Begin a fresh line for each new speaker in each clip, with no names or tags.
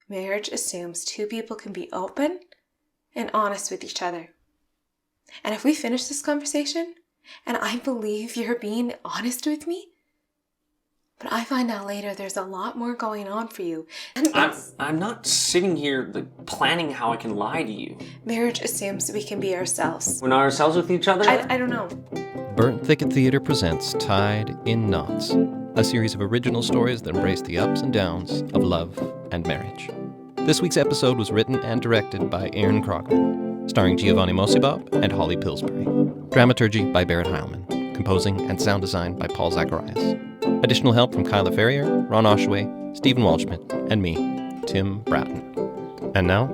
Marriage assumes two people can be open and honest with each other. And if we finish this conversation, and I believe you're being honest with me, but I find out later there's a lot more going on for you. And
I'm not sitting here planning how I can lie to you.
Marriage assumes we can be ourselves.
We're not ourselves with each other?
I don't know.
Burnt Thicket Theatre presents Tied in Knots, a series of original stories that embrace the ups and downs of love and marriage. This week's episode was written and directed by Aaron Krogman, starring Giovanni Mocibob and Holly Pillsbury. Dramaturgy by Barrett, Hileman. Composing and sound design by Paul Zacharias. Additional help from Kyla Ferrier, Ron Osiowy, Stephen Waldschmidt, and me, Tim Bratton. And now,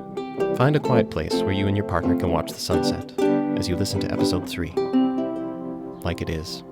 find a quiet place where you and your partner can watch the sunset as you listen to episode 3. Like it is.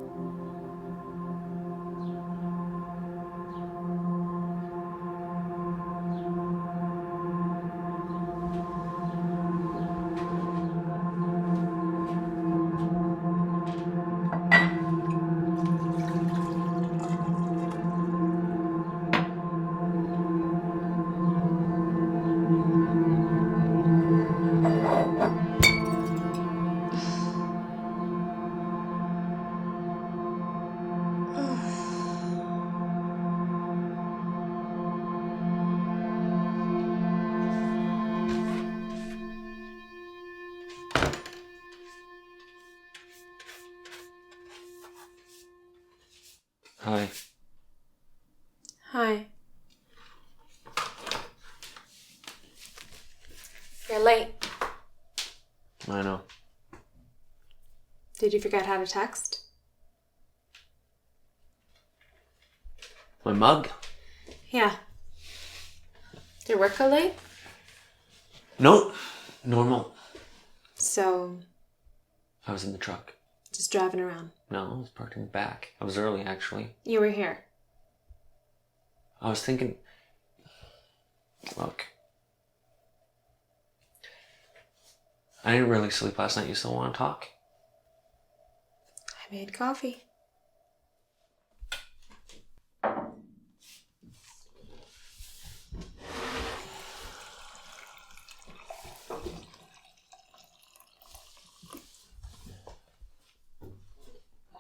Hi.
Hi. You're late.
I know.
Did you forget how to text?
My mug?
Yeah. Did work go late?
Nope. Normal.
So,
I was in the truck.
just driving around.
No, I was parked in the back. I was early, actually.
You were here.
I was thinking... Look. I didn't really sleep last night. You still want to talk?
I made coffee.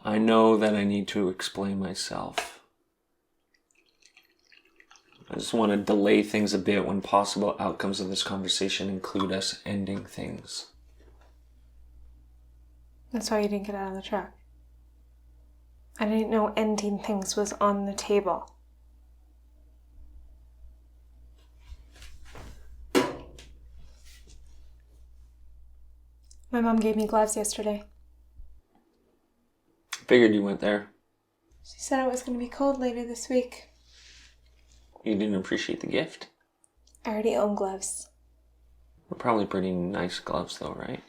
I know that I need to explain myself. I just want to delay things a bit when possible outcomes of this conversation include us ending things.
That's why you didn't get out of the truck. I didn't know ending things was on the table. My mom gave me gloves yesterday.
Figured you went there.
She said it was going to be cold later this week.
You didn't appreciate the gift?
I already own gloves.
They're probably pretty nice gloves though, right?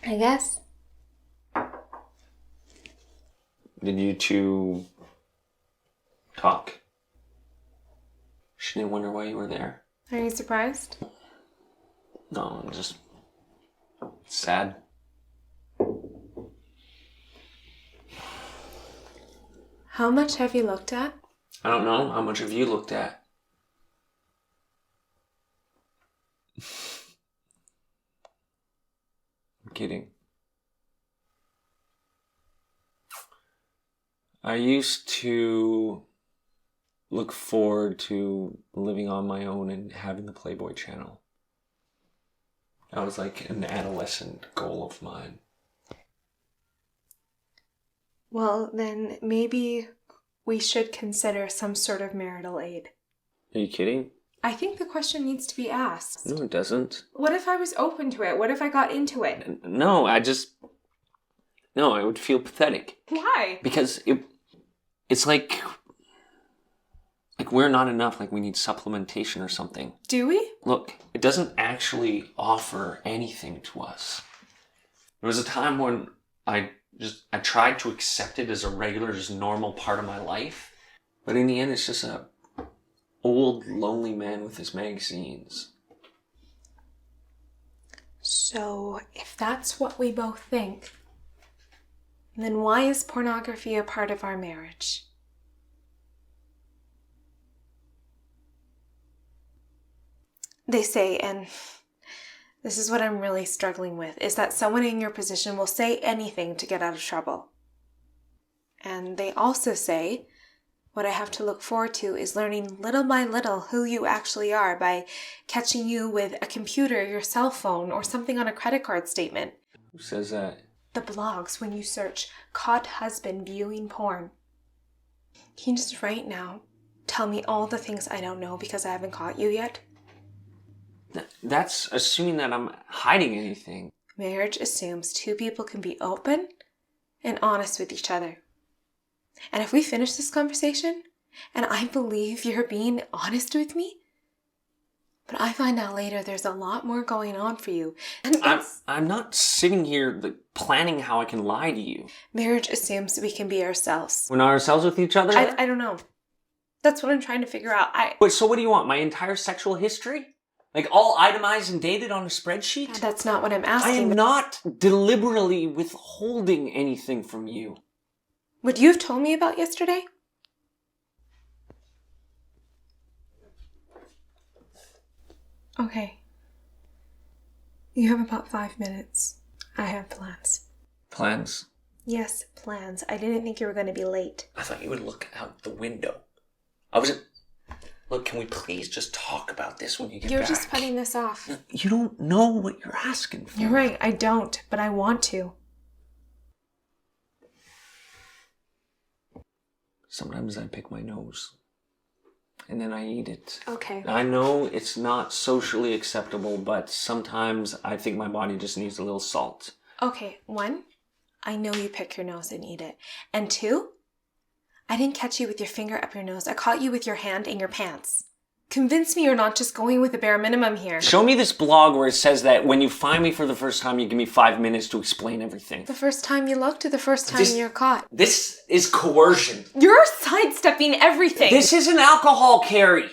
I guess.
Did you two talk? She didn't wonder why you were there.
Are you surprised?
No, I'm just sad.
How much have you looked at?
I don't know. How much have you looked at? I'm kidding. I used to look forward to living on my own and having the Playboy channel. That was like an adolescent goal of mine.
Well, then maybe we should consider some sort of marital aid.
Are you kidding?
I think the question needs to be asked.
No, it doesn't.
What if I was open to it? What if I got into it?
No, No, I would feel pathetic.
Why?
Because it's like we're not enough, like we need supplementation or something.
Do we?
Look, it doesn't actually offer anything to us. There was a time when I tried to accept it as a regular, just normal part of my life. But in the end, it's just a old, lonely man with his magazines.
So, if that's what we both think, then why is pornography a part of our marriage? They say, and this is what I'm really struggling with, is that someone in your position will say anything to get out of trouble. And they also say, what I have to look forward to is learning little by little who you actually are by catching you with a computer, your cell phone, or something on a credit card statement.
Who says that?
The blogs when you search caught husband viewing porn. Can you just right now tell me all the things I don't know because I haven't caught you yet?
That's assuming that I'm hiding anything.
Marriage assumes two people can be open and honest with each other. And if we finish this conversation, and I believe you're being honest with me, but I find out later there's a lot more going on for you. And
I'm not sitting here planning how I can lie to you.
Marriage assumes we can be ourselves.
We're not ourselves with each other?
I don't know. That's what I'm trying to figure out.
Wait, so what do you want? My entire sexual history? Like all itemized and dated on a spreadsheet?
That's not what I'm asking.
I am not deliberately withholding anything from you.
Would you have told me about yesterday? Okay. You have about 5 minutes. I have plans.
Plans?
Yes, plans. I didn't think you were going to be late.
I thought you would look out the window. I wasn't... Look, can we please just talk about this when you get back?
You're just putting this off.
You don't know what you're asking for.
You're right, I don't, but I want to.
Sometimes I pick my nose. And then I eat it.
Okay.
I know it's not socially acceptable, but sometimes I think my body just needs a little salt.
Okay, 1, I know you pick your nose and eat it. And 2, I didn't catch you with your finger up your nose. I caught you with your hand in your pants. Convince me you're not just going with the bare minimum here.
Show me this blog where it says that when you find me for the first time, you give me 5 minutes to explain everything.
The first time you looked or the first time you're caught?
This is coercion.
You're sidestepping everything.
This isn't alcohol, Carrie.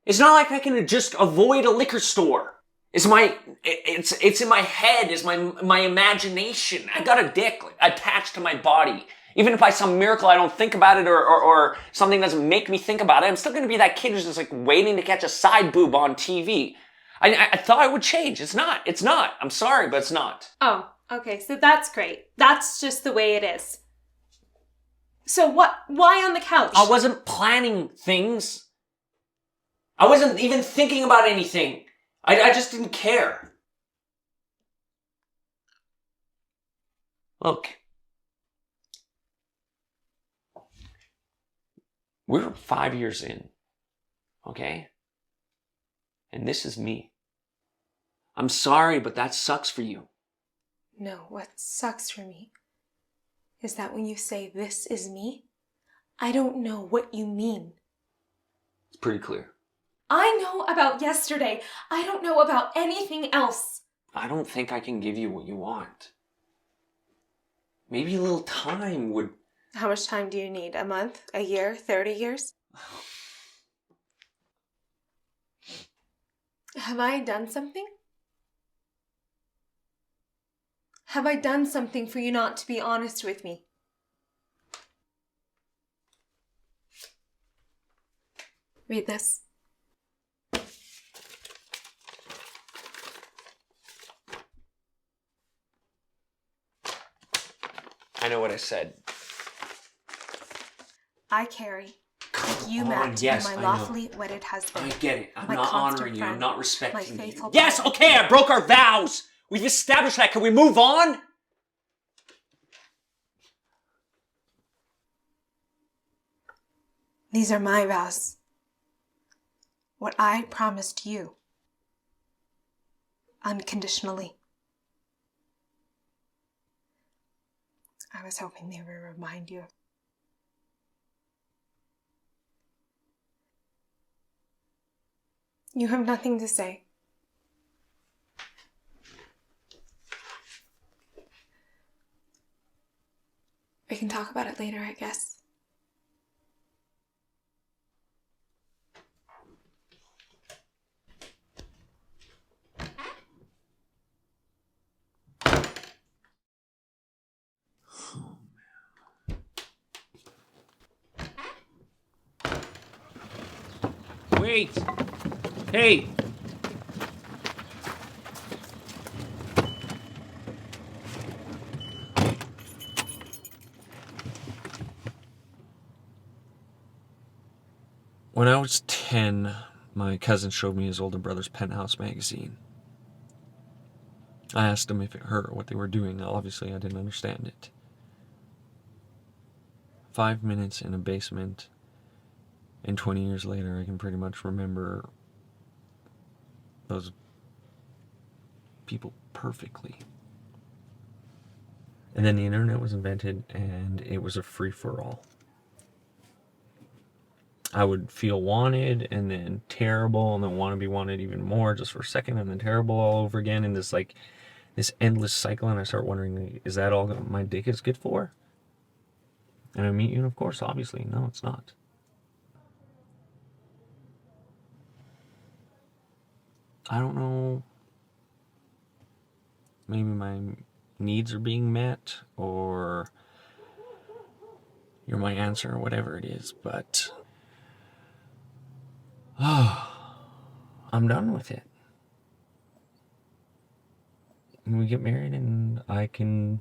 It's not like I can just avoid a liquor store. It's in my head. It's my imagination. I got a dick attached to my body. Even if by some miracle I don't think about it or something doesn't make me think about it, I'm still going to be that kid who's just waiting to catch a side boob on TV. I thought it would change. It's not. It's not. I'm sorry, but it's not.
Oh, okay. So that's great. That's just the way it is. So what? Why on the couch?
I wasn't planning things. I wasn't even thinking about anything. I just didn't care. Look. We're 5 years in, okay? And this is me. I'm sorry, but that sucks for you.
No, what sucks for me is that when you say this is me, I don't know what you mean.
It's pretty clear.
I know about yesterday. I don't know about anything else.
I don't think I can give you what you want. Maybe a little time would...
How much time do you need? A month? A year? 30 years? Have I done something? Have I done something for you not to be honest with me? Read this.
I know what I said.
I, Carrie, you
on,
Matt,
yes,
my
I
lawfully wedded husband.
I get it. I'm
my
not
constant
honoring you. I'm
friend,
not
my
respecting you.
faithful
Yes,
brother.
okay, I broke our vows. We've established that. Can we move on?
These are my vows. What I promised you. Unconditionally. I was hoping they would remind you. You have nothing to say. We can talk about it later, I guess.
Wait. Hey. When I was 10, my cousin showed me his older brother's Penthouse magazine. I asked him if it hurt what they were doing. Obviously, I didn't understand it. 5 minutes in a basement, and 20 years later, I can pretty much remember those people perfectly. And then the internet was invented, and it was a free-for-all. I would feel wanted, and then terrible, and then want to be wanted even more just for a second, and then terrible all over again, and this endless cycle. And I start wondering, is that all my dick is good for? And I meet you, and of course, obviously, no, it's not. I don't know. Maybe my needs are being met, or you're my answer, or whatever it is, but I'm done with it. And we get married and I can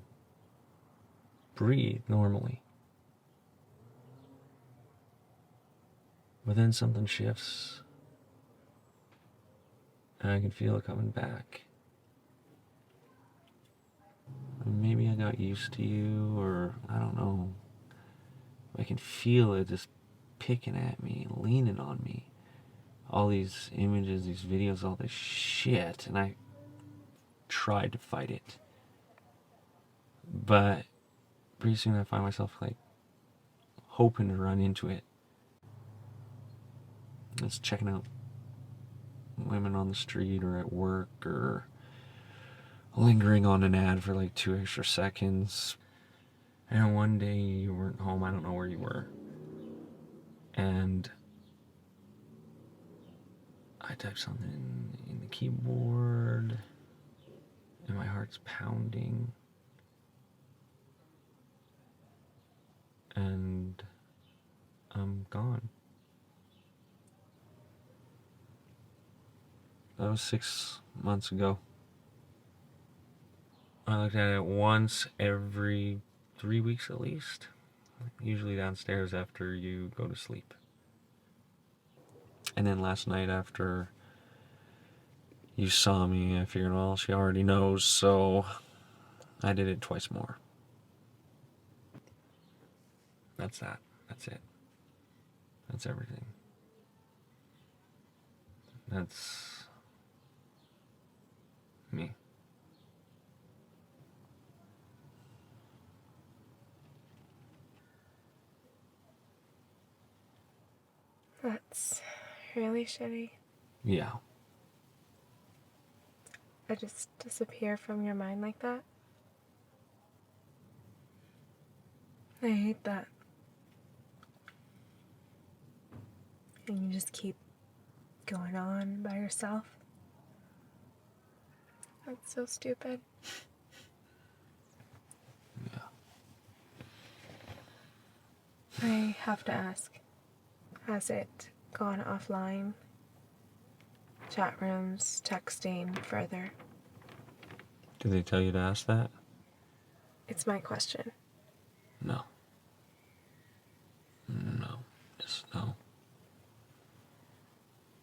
breathe normally. But then something shifts and I can feel it coming back. And maybe I got used to you, or I don't know. I can feel it just picking at me, leaning on me. All these images, these videos, all this shit, and I tried to fight it. But pretty soon I find myself hoping to run into it. It's checking out women on the street or at work, or lingering on an ad for 2 extra seconds. And one day you weren't home, I don't know where you were. And I typed something in the keyboard, and my heart's pounding. And I'm gone. That was 6 months ago. I looked at it once every 3 weeks at least. Usually downstairs after you go to sleep. And then last night after you saw me, I figured, well, she already knows, so I did it twice more. That's that. That's it. That's everything. That's me.
That's really shitty.
Yeah.
I just disappear from your mind like that. I hate that. And you just keep going on by yourself. That's so stupid.
Yeah.
I have to ask, has it gone offline? Chat rooms, texting, further?
Did they tell you to ask that?
It's my question.
No. No. Just no.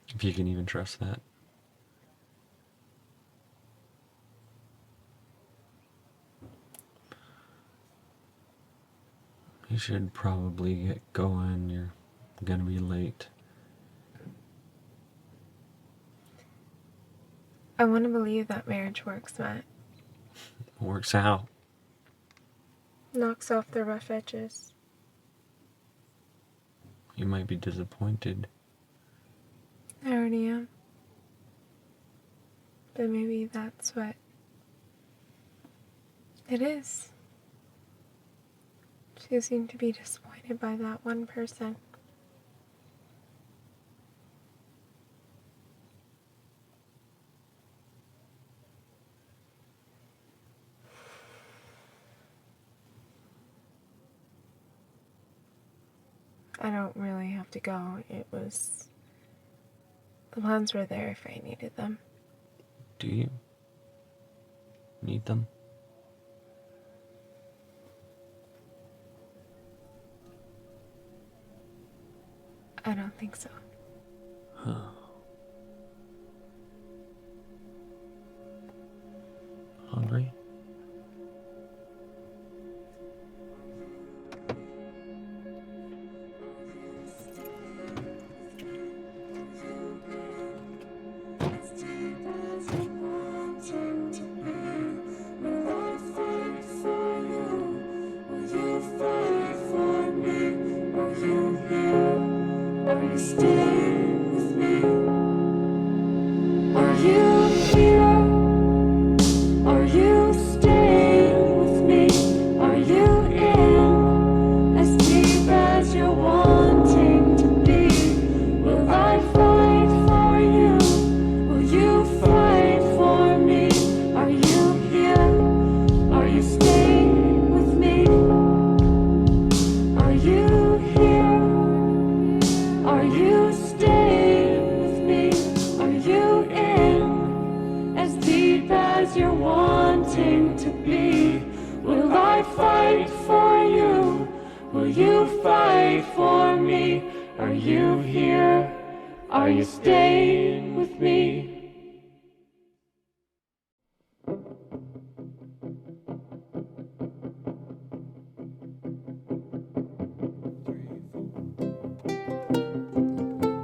If you can even trust that. You should probably get going. You're gonna be late.
I want to believe that marriage works, Matt.
Works out.
Knocks off the rough edges.
You might be disappointed.
I already am. But maybe that's what it is. She seemed to be disappointed by that one person. I don't really have to go. The plans were there if I needed them.
Do you need them?
I don't think so.
Hungry?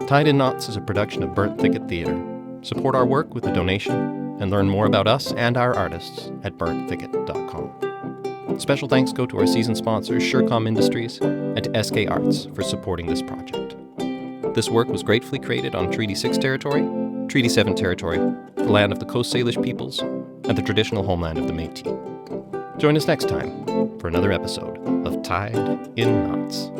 Tied in Knots is a production of Burnt Thicket Theatre. Support our work with a donation and learn more about us and our artists at burntThicket.com. Special thanks go to our season sponsors, Surecom Industries, and to SK Arts for supporting this project. This work was gratefully created on Treaty 6 territory, Treaty 7 territory, the land of the Coast Salish peoples, and the traditional homeland of the Métis. Join us next time for another episode of Tied in Knots.